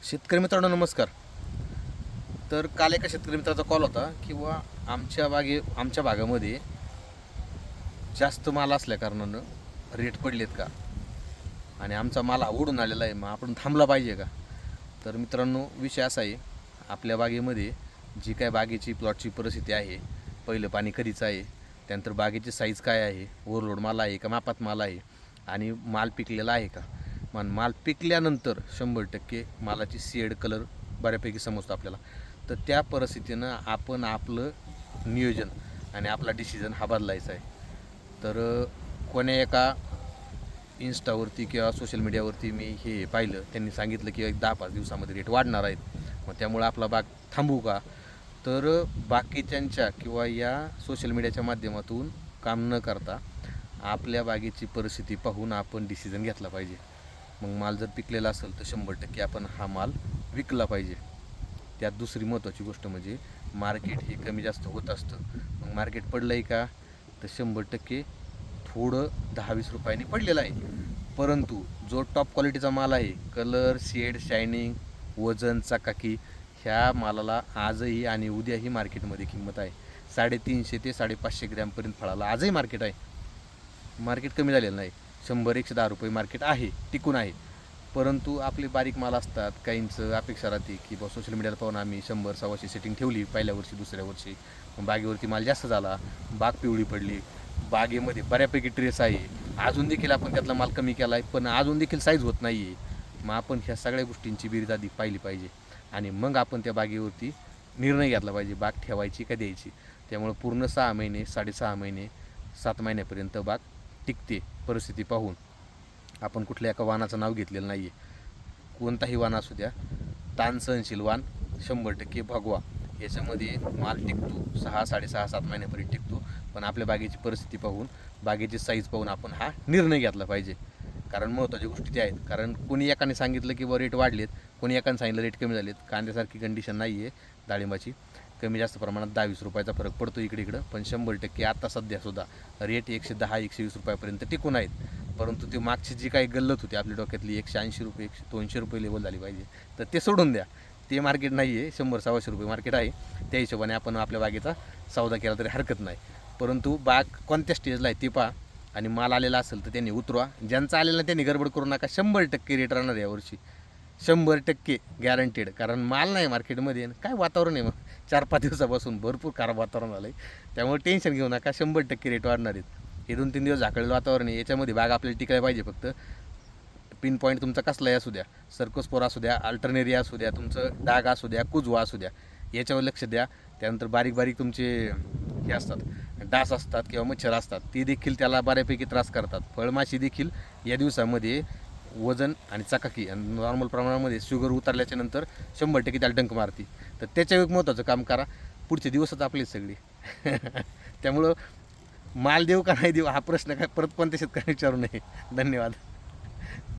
शेतकरी मित्रांनो नमस्कार. तर काल एका शेतकरी मित्राचा कॉल होता किंवा आमच्या भागामध्ये जास्त माल असल्या कारणानं रेट पडलेत का आणि आमचा माल आवडून आलेला आहे, मग आपण थांबला पाहिजे का. तर मित्रांनो विषय असा आहे, आपल्या बागेमध्ये जी काय बागेची प्लॉटची परिस्थिती आहे, पहिलं पाणी कधीचं आहे, त्यानंतर बागेची साईज काय आहे, ओव्हरलोड माल आहे का मापात माल आहे आणि माल पिकलेला आहे का. मग माल पिकल्यानंतर 100% मालाची शेड कलर बऱ्यापैकी समजतो आपल्याला. तर त्या परिस्थितीनं आपण आपलं नियोजन आणि आपला डिसिजन हा बदलायचा आहे. तर कोण्या एका इन्स्टावरती किंवा सोशल मीडियावरती मी हे पाहिलं, त्यांनी सांगितलं की 10-5 दिवसामध्ये रेट वाढणार आहेत, मग त्यामुळं आपला बाग थांबवू का. तर बाकीच्यांच्या किंवा या सोशल मीडियाच्या माध्यमातून काम न करता आपल्या बागेची परिस्थिती पाहून आपण डिसिजन घेतला पाहिजे. मग माल जर पिकलेला असेल तर 100% आपण हा माल विकला पाहिजे. त्यात दुसरी महत्त्वाची गोष्ट म्हणजे मार्केट हे कमी जास्त होत असतं. मग मार्केट पडलं आहे का, तर 100% थोडं 10-20 रुपयांनी पडलेलं आहे, परंतु जो टॉप क्वालिटीचा माल आहे, कलर शेड शायनिंग वजन चकाकी, ह्या मालाला आजही आणि उद्याही मार्केटमध्ये किंमत आहे. 350 ते 550 ग्रॅमपर्यंत फळाला आजही मार्केट आहे. मार्केट कमी झालेलं नाही. 100-110 रुपये मार्केट आहे, टिकून आहे. परंतु आपले बारीक माल असतात, काहींचं अपेक्षा राहते की बा सोशल मीडियाला पाहून आम्ही 100-125 सेटिंग ठेवली पहिल्या वर्षी दुसऱ्या वर्षी, मग बागेवरती माल जास्त झाला, बाग पिवळी पडली, बागेमध्ये बऱ्यापैकी ट्रेस आहे, अजून देखील आपण त्यातला माल कमी केला आहे पण अजून देखील साईज होत नाही आहे. मग आपण ह्या सगळ्या गोष्टींची बेरीज आधी पाहिली पाहिजे आणि मग आपण त्या बागेवरती निर्णय घेतला पाहिजे, बाग ठेवायची का द्यायची. त्यामुळं पूर्ण 6 महिने 6.5 महिने 7 महिन्यापर्यंत बाग टिकते परिस्थिती पाहून. आपण कुठल्या एका वाणाचं नाव घेतलेलं नाही आहे. कोणताही वाण असू द्या, ताण सहनशील वाण 100% भगवा, याच्यामध्ये माल टिकतो 6-6.5-7 महिन्यापर्यंत टिकतो. पण आपल्या बागेची परिस्थिती पाहून, बागेची साईज पाहून आपण हा निर्णय घेतला पाहिजे. कारण महत्त्वाच्या गोष्टी त्या आहेत. कारण कोणी एकाने सांगितलं की रेट वाढलेत, कोणी एकाने सांगितलं रेट कमी झालेत. कांद्यासारखी कंडिशन नाही आहे डाळिंबाची, कमी जास्त प्रमाणात 10-20 रुपयाचा फरक पडतो इकडं, पण 100% आता सध्यासुद्धा रेट 110-120 रुपयापर्यंत टिकून आहेत. परंतु ते मागची जी काही गल्लत होती आपल्या डोक्यातली 180 रुपये 200 रुपये लेवल झाली पाहिजे, तर ते सोडून द्या. ते मार्केट नाही आहे, 100-125 रुपये मार्केट आहे. त्या हिशोबाने आपण आपल्या बागेचा सौदा केला तरी हरकत नाही. परंतु बाग कोणत्या स्टेजला आहे ते पहा आणि माल आलेला असेल तर त्यांनी उतरवा. ज्यांचा आलेला त्यांनी गडबड करू नका. 100% रेट राहणार यावर्षी, 100% गॅरंटेड. कारण माल नाही मार्केटमध्ये, काय वातावरण आहे, मग 4-5 दिवसापासून भरपूर खराब वातावरण झालं आहे. त्यामुळे टेन्शन घेऊ नका, 100% रेट वाढणार आहेत. हे 2-3 दिवस झाकळलेलं वातावरण आहे, याच्यामध्ये बाग आपल्याला टिकायला पाहिजे. फक्त पिन पॉईंट तुमचा कसलाही असू द्या, सर्कोस्पोरा असू द्या, अल्टरनेरिया असू द्या, तुमचं डाग असू द्या, कुजवा असू द्या, याच्यावर लक्ष द्या. त्यानंतर बारीक बारीक तुमचे हे असतात, डास असतात किंवा मच्छर असतात, ती देखील त्याला बऱ्यापैकी त्रास करतात. फळमाशी देखील या दिवसामध्ये वजन आणि चकाकी आणि नॉर्मल प्रमाणामध्ये शुगर उतरल्याच्या नंतर 100% त्याला डंक मारती. तर त्याच्या एक महत्त्वाचं काम करा. पुढचे दिवसच आपलेच सगळी. त्यामुळं माल देऊ का नाही देऊ हा प्रश्न काय परत कोणत्या शेतकऱ्याने विचारू नये. धन्यवाद.